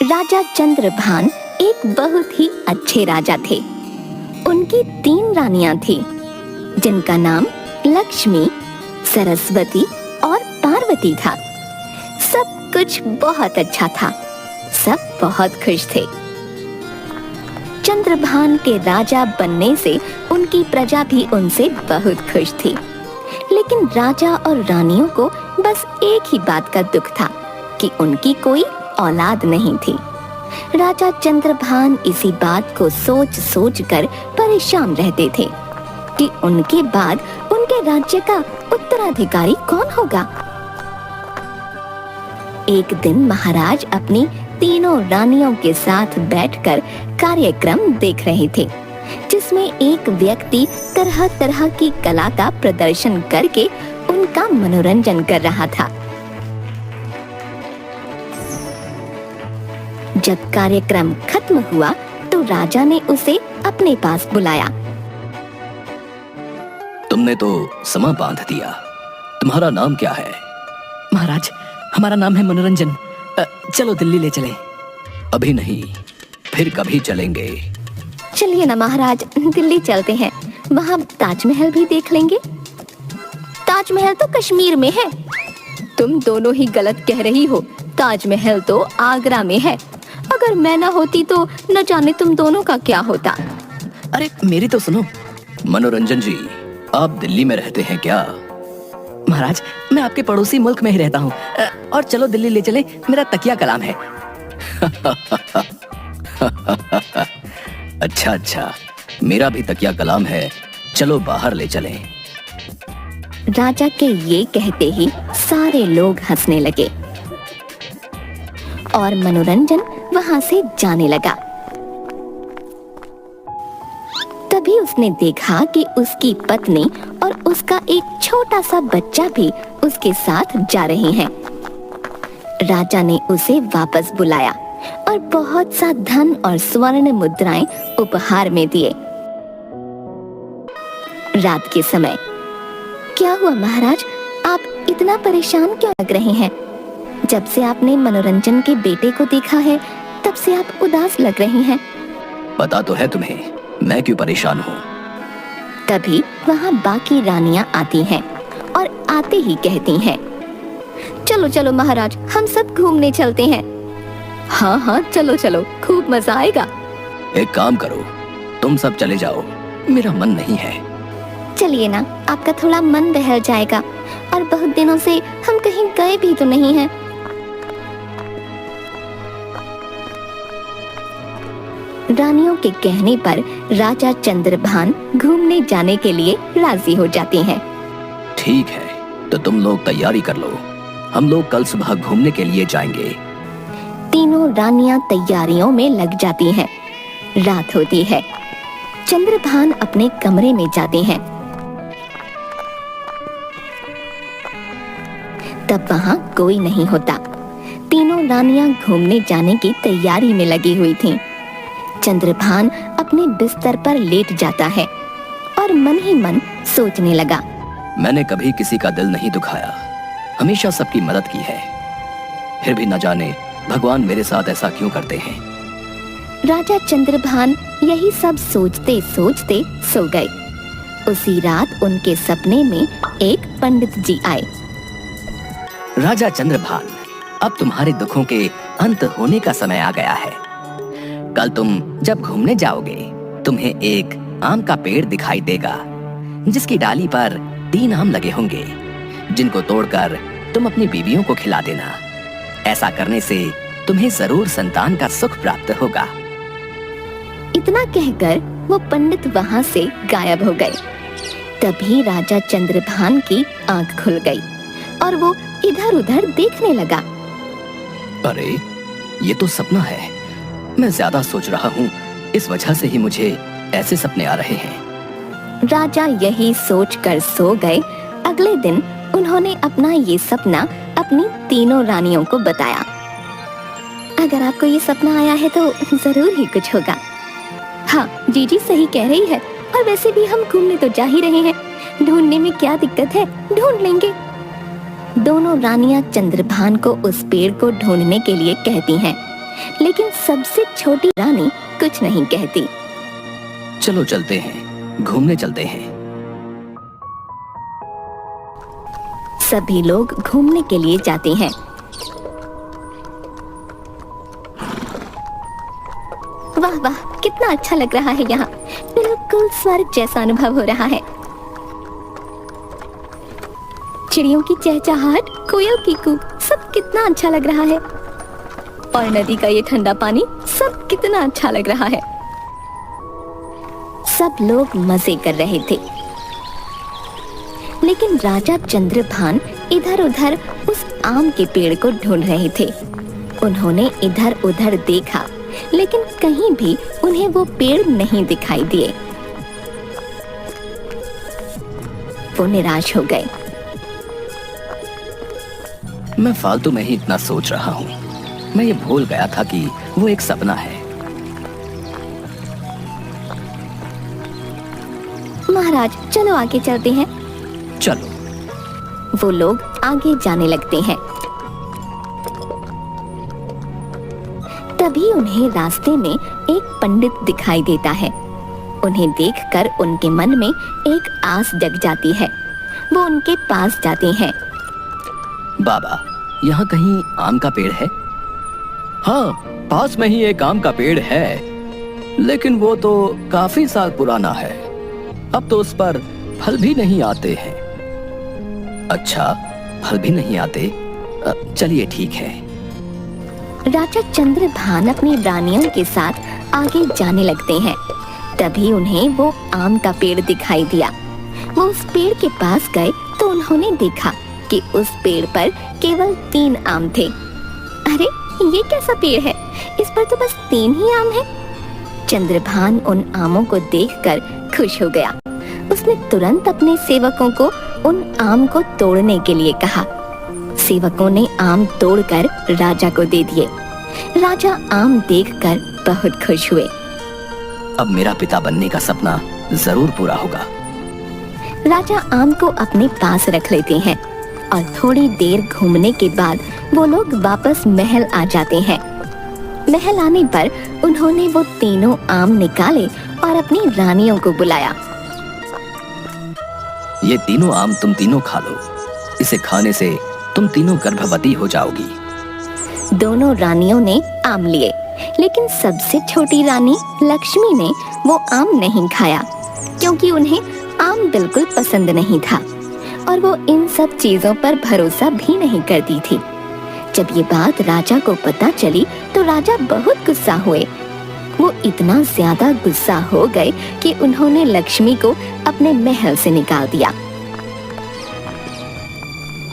राजा चंद्रभान एक बहुत ही अच्छे राजा थे। उनकी 3 रानियां थी, जिनका नाम लक्ष्मी, सरस्वती और पार्वती था। सब कुछ बहुत अच्छा था, सब बहुत खुश थे। चंद्रभान के राजा बनने से उनकी प्रजा भी उनसे बहुत खुश थी। लेकिन राजा और रानियों को बस एक ही बात का दुख था कि उनकी कोई औलाद नहीं थी। राजा चंद्रभान इसी बात को सोच सोच कर परेशान रहते थे कि उनके बाद उनके राज्य का उत्तराधिकारी कौन होगा। एक दिन महाराज अपनी तीनों रानियों के साथ बैठकर कार्यक्रम देख रहे थे, जिसमें एक व्यक्ति तरह तरह की कला का प्रदर्शन करके उनका मनोरंजन कर रहा था। जब कार्यक्रम खत्म हुआ तो राजा ने उसे अपने पास बुलाया। तुमने तो समा बांध दिया, तुम्हारा नाम क्या है? महाराज, हमारा नाम है मनोरंजन। चलो दिल्ली ले चले। अभी नहीं, फिर कभी चलेंगे। चलिए ना महाराज, दिल्ली चलते हैं, वहाँ ताजमहल भी देख लेंगे। ताजमहल तो कश्मीर में है। तुम दोनों ही गलत कह रही हो, ताजमहल तो आगरा में है। अगर मैं ना होती तो न जाने तुम दोनों का क्या होता। अरे मेरी तो सुनो। मनोरंजन जी, आप दिल्ली में रहते हैं क्या? महाराज, मैं आपके पड़ोसी मुल्क में ही रहता हूँ। और चलो दिल्ली ले चले, मेरा तकिया कलाम है। अच्छा अच्छा, मेरा भी तकिया कलाम है, चलो बाहर ले चलें। राजा के ये कहते ही सारे लोग हंसने लगे और मनोरंजन वहां से जाने लगा। तभी उसने देखा कि उसकी पत्नी और उसका एक छोटा सा बच्चा भी उसके साथ जा रहे हैं। राजा ने उसे वापस बुलाया और बहुत सा धन और स्वर्ण मुद्राएं उपहार में दिए। रात के समय, क्या हुआ महाराज, आप इतना परेशान क्यों लग रहे हैं? जब से आपने मनोरंजन के बेटे को देखा है तब से आप उदास लग रहे हैं। पता तो है तुम्हें मैं क्यों परेशान हूँ। तभी वहाँ बाकी रानियां आती हैं और आते ही कहती हैं, चलो चलो महाराज, हम सब घूमने चलते हैं। हाँ हाँ, चलो चलो, खूब मजा आएगा। एक काम करो, तुम सब चले जाओ, मेरा मन नहीं है। चलिए ना, आपका थोड़ा मन बहल जाएगा, और बहुत दिनों से हम कहीं गए भी तो नहीं हैं। रानियों के कहने पर राजा चंद्रभान घूमने जाने के लिए राजी हो जाते हैं। ठीक है, तो तुम लोग तैयारी कर लो, हम लोग कल सुबह घूमने के लिए जाएंगे। तीनों रानियां तैयारियों में लग जाती हैं। रात होती है, चंद्रभान अपने कमरे में जाते हैं। तब वहाँ कोई नहीं होता। तीनों रानियां घूमने जाने की तैयारी में लगी हुई थीं। चंद्रभान अपने बिस्तर पर लेट जाता है और मन ही मन सोचने लगा, मैंने कभी किसी का दिल नहीं दुखाया, हमेशा सबकी मदद की है, फिर भी न जाने भगवान मेरे साथ ऐसा क्यों करते हैं। राजा चंद्रभान यही सब सोचते सोचते सो गए। उसी रात उनके सपने में एक पंडित जी आए। राजा चंद्रभान, अब तुम्हारे दुखों के अंत होने का समय आ गया है। कल तुम जब घूमने जाओगे, तुम्हें एक आम का पेड़ दिखाई देगा, जिसकी डाली पर 3 आम लगे होंगे, जिनको तोड़कर तुम अपनी बीवियों को खिला देना। ऐसा करने से तुम्हें जरूर संतान का सुख प्राप्त होगा। इतना कहकर वो पंडित वहाँ से गायब हो गए। तभी राजा चंद्रभान की आंख खुल गई और वो इधर उधर देखने लगा। अरे, ये तो सपना है, मैं ज्यादा सोच रहा हूँ, इस वजह से ही मुझे ऐसे सपने आ रहे हैं। राजा यही सोचकर सो गए। अगले दिन उन्होंने अपना ये सपना अपनी तीनों रानियों को बताया। अगर आपको ये सपना आया है तो जरूर ही कुछ होगा। हाँ, जीजी सही कह रही है, और वैसे भी हम घूमने तो जा ही रहे हैं, ढूंढने में क्या दिक्कत है, ढूंढ लेंगे। दोनों रानियां चंद्रभान को उस पेड़ को ढूंढने के लिए कहती हैं। लेकिन सबसे छोटी रानी कुछ नहीं कहती। चलो चलते हैं, घूमने चलते हैं। सभी लोग घूमने के लिए जाते हैं। वाह वाह, कितना अच्छा लग रहा है यहाँ, बिल्कुल स्वर्ग जैसा अनुभव हो रहा है। चिड़ियों की चहचहाहट, कोयल की कूक, सब कितना अच्छा लग रहा है। और नदी का ये ठंडा पानी, सब कितना अच्छा लग रहा है। सब लोग मजे कर रहे थे, लेकिन राजा चंद्रभान इधर उधर उस आम के पेड़ को ढूंढ रहे थे। उन्होंने इधर उधर देखा, लेकिन कहीं भी उन्हें वो पेड़ नहीं दिखाई दिए। वो निराश हो गए। मैं फालतू में ही इतना सोच रहा हूँ। मैं ये भूल गया था कि वो एक सपना है। महाराज, चलो आगे चलते हैं। चलो। वो लोग आगे जाने लगते हैं। तभी उन्हें रास्ते में एक पंडित दिखाई देता है। उन्हें देखकर उनके मन में एक आस जग जाती है। वो उनके पास जाते हैं। बाबा, यहाँ कहीं आम का पेड़ है? हाँ, पास में ही एक आम का पेड़ है, लेकिन वो तो काफी साल पुराना है। अब तो उस पर फल भी नहीं आते हैं। अच्छा, फल भी नहीं आते? चलिए ठीक है। राजा चंद्रभान अपनी रानियों के साथ आगे जाने लगते हैं। तभी उन्हें वो आम का पेड़ दिखाई दिया। वो उस पेड़ के पास गए तो उन्होंने देखा कि उस पेड़ पर केवल 3 आम थे। अरे, ये कैसा पेड़ है? इस पर तो बस 3 ही आम हैं। चंद्रभान उन आमों को देखकर खुश हो गया। उसने तुरंत अपने सेवकों को उन आम को तोड़ने के लिए कहा। सेवकों ने आम तोड़कर राजा को दे दिए। राजा आम देखकर बहुत खुश हुए। अब मेरा पिता बनने का सपना जरूर पूरा होगा। राजा आम को अपने पास रख लेते हैं और थोड़ी देर घूमने के बाद वो लोग वापस महल आ जाते हैं। महल आने पर उन्होंने वो तीनों आम निकाले और अपनी रानियों को बुलाया। ये तीनों आम तुम तीनों खा लो। इसे खाने से तुम तीनों गर्भवती हो जाओगी। दोनों रानियों ने आम लिए, लेकिन सबसे छोटी रानी लक्ष्मी ने वो आम नहीं खाया, क्योंकि उन्हें आम बिल्कुल पसंद नहीं था और वो इन सब चीजों पर भरोसा भी नहीं करती थी। जब ये बात राजा को पता चली तो राजा बहुत गुस्सा हुए। वो इतना ज्यादा गुस्सा हो गए कि उन्होंने लक्ष्मी को अपने महल से निकाल दिया।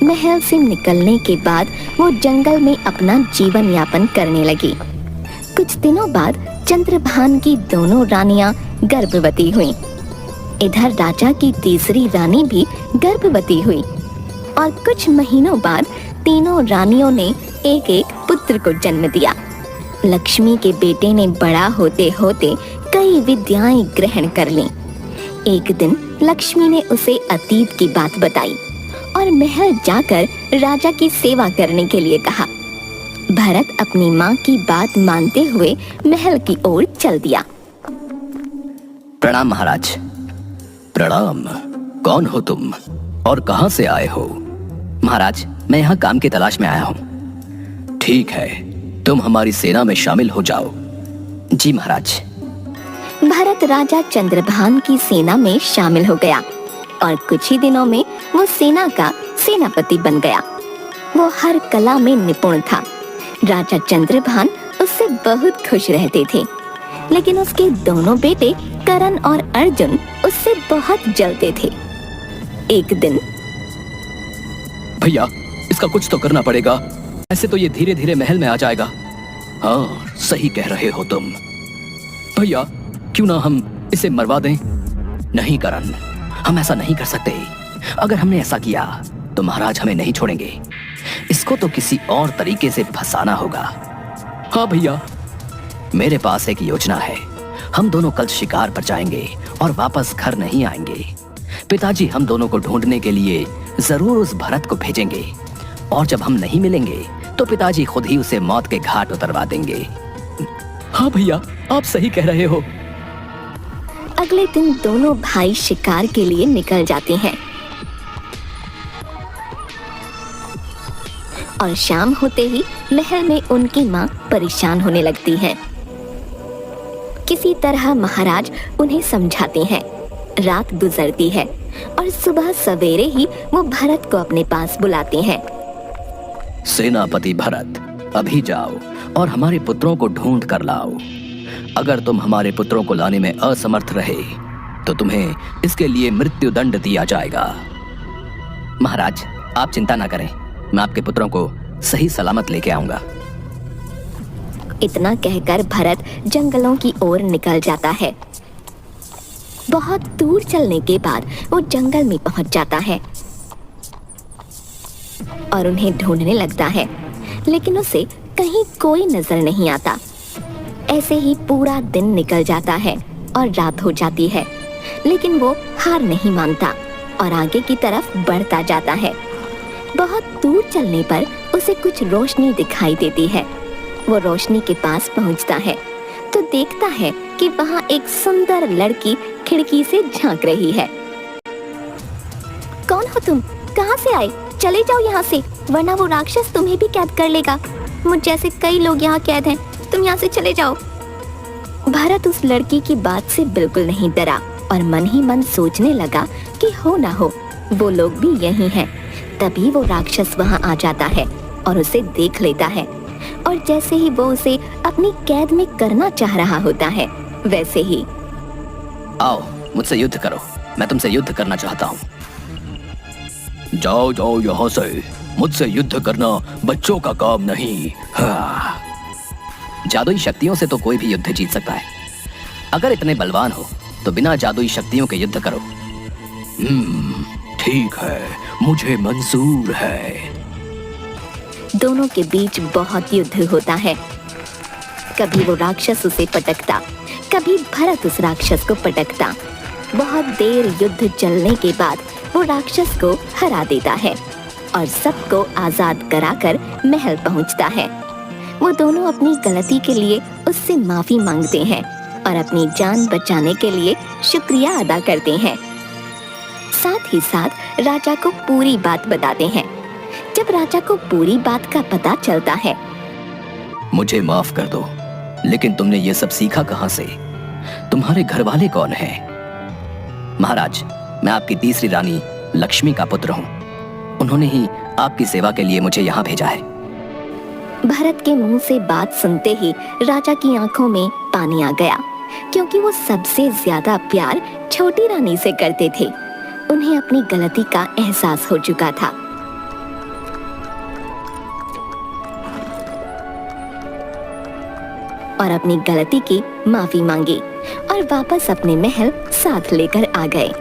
महल से निकलने के बाद वो जंगल में अपना जीवन यापन करने लगी। कुछ दिनों बाद चंद्रभान की दोनों रानियां गर्भवती हुईं। इधर राजा की तीसरी रानी भी गर्भवती हुई और कुछ महीनों बाद तीनों रानियों ने एक एक पुत्र को जन्म दिया। लक्ष्मी के बेटे ने बड़ा होते होते कई विद्याएं ग्रहण कर लीं। एक दिन लक्ष्मी ने उसे अतीत की बात बताई और महल जाकर राजा की सेवा करने के लिए कहा। भरत अपनी माँ की बात मानते हुए महल की ओर चल दिया। प्रणाम महाराज। प्रणाम। कौन हो तुम और कहां से आए हो? महाराज, मैं यहाँ काम की तलाश में आया हूँ। ठीक है, तुम हमारी सेना में शामिल हो जाओ। जी महाराज। भरत राजा चंद्रभान की सेना में शामिल हो गया और कुछ ही दिनों में वो सेना का सेनापति बन गया। वो हर कला में निपुण था। राजा चंद्रभान उससे बहुत खुश रहते थे, लेकिन उसके दोनों बेटे करण और अर्जुन उससे बहुत जलते थे। एक दिन, भैया, इसका कुछ तो करना पड़ेगा, ऐसे तो ये धीरे धीरे महल में आ जाएगा। हाँ, सही कह रहे हो तुम। भैया, क्यों ना हम इसे मरवा दें? नहीं करण, हम ऐसा नहीं कर सकते। अगर हमने ऐसा किया तो महाराज हमें नहीं छोड़ेंगे। इसको तो किसी और तरीके से फंसाना होगा। हाँ भैया, मेरे पास एक योजना है। हम दोनों कल शिकार पर जाएंगे और वापस घर नहीं आएंगे। पिताजी हम दोनों को ढूंढने के लिए जरूर उस भरत को भेजेंगे और जब हम नहीं मिलेंगे तो पिताजी खुद ही उसे मौत के घाट उतरवा देंगे। हाँ भैया, आप सही कह रहे हो। अगले दिन दोनों भाई शिकार के लिए निकल जाते हैं और शाम होते ही महल में उनकी माँ परेशान होने लगती है। किसी तरह महाराज उन्हें समझाते हैं। रात गुजरती है और सुबह सवेरे ही वो भरत को अपने पास बुलाते हैं। सेनापति भरत, अभी जाओ और हमारे पुत्रों को ढूंढ कर लाओ। अगर तुम हमारे पुत्रों को लाने में असमर्थ रहे तो तुम्हें इसके लिए मृत्यु दंड दिया जाएगा। महाराज, आप चिंता ना करें, मैं आपके पुत्रों को सही सलामत लेके आऊंगा। इतना कहकर भरत जंगलों की ओर निकल जाता है। बहुत दूर चलने के बाद वो जंगल में पहुंच जाता है और उन्हें ढूंढने लगता है, लेकिन उसे कहीं कोई नजर नहीं आता। ऐसे ही पूरा दिन निकल जाता है और रात हो जाती है, लेकिन वो हार नहीं मानता और आगे की तरफ बढ़ता जाता है। बहुत दूर चलने पर उसे कुछ रोशनी दिखाई देती है। वो रोशनी के पास पहुंचता है तो देखता है कि वहाँ एक सुंदर लड़की खिड़की से झांक रही है। कौन हो तुम? कहाँ से आए? चले जाओ यहाँ से, वरना वो राक्षस तुम्हें भी कैद कर लेगा। मुझ जैसे कई लोग यहाँ कैद हैं, तुम यहाँ से चले जाओ। भरत उस लड़की की बात से बिल्कुल नहीं डरा और मन ही मन सोचने लगा कि हो ना हो वो लोग भी यही हैं। तभी वो राक्षस वहाँ आ जाता है और उसे देख लेता है, और जैसे ही वो उसे अपनी कैद में करना चाह रहा होता है, वैसे ही आओ मुझसे युद्ध करो, मैं तुमसे युद्ध करना चाहता हूँ। जाओ जाओ यहाँ से, मुझसे युद्ध करना बच्चों का काम नहीं। हाँ। जादुई शक्तियों से तो कोई भी युद्ध जीत सकता है। अगर इतने बलवान हो तो बिना जादुई शक्तियों के युद्ध करो। ठीक है, मुझे मंजूर है। दोनों के बीच बहुत युद्ध होता है। कभी वो राक्षस उसे पटकता, कभी भरत उस राक्षस को पटकता। बहुत देर युद्ध चलने के बाद वो राक्षस को हरा देता है और सबको आजाद कराकर महल पहुंचता है। वो दोनों अपनी गलती के लिए उससे माफी मांगते हैं और अपनी जान बचाने के लिए शुक्रिया अदा करते हैं। साथ ही साथ राजा को पूरी बात बताते हैं। जब राजा को पूरी बात का पता चलता है, मुझे माफ कर दो, लेकिन तुमने ये सब सीखा कहाँ से? तुम्हारे घर वाले कौन हैं? महाराज, मैं आपकी तीसरी रानी लक्ष्मी का पुत्र हूँ। उन्होंने ही आपकी सेवा के लिए मुझे यहाँ भेजा है। भरत के मुंह से बात सुनते ही राजा की आंखों में पानी आ गया, क्योंकि वो सबसे ज्यादा प्यार छोटी रानी से करते थे। उन्हें अपनी गलती का एहसास हो चुका था। और अपनी गलती की माफी मांगी और वापस अपने महल साथ लेकर आ गए।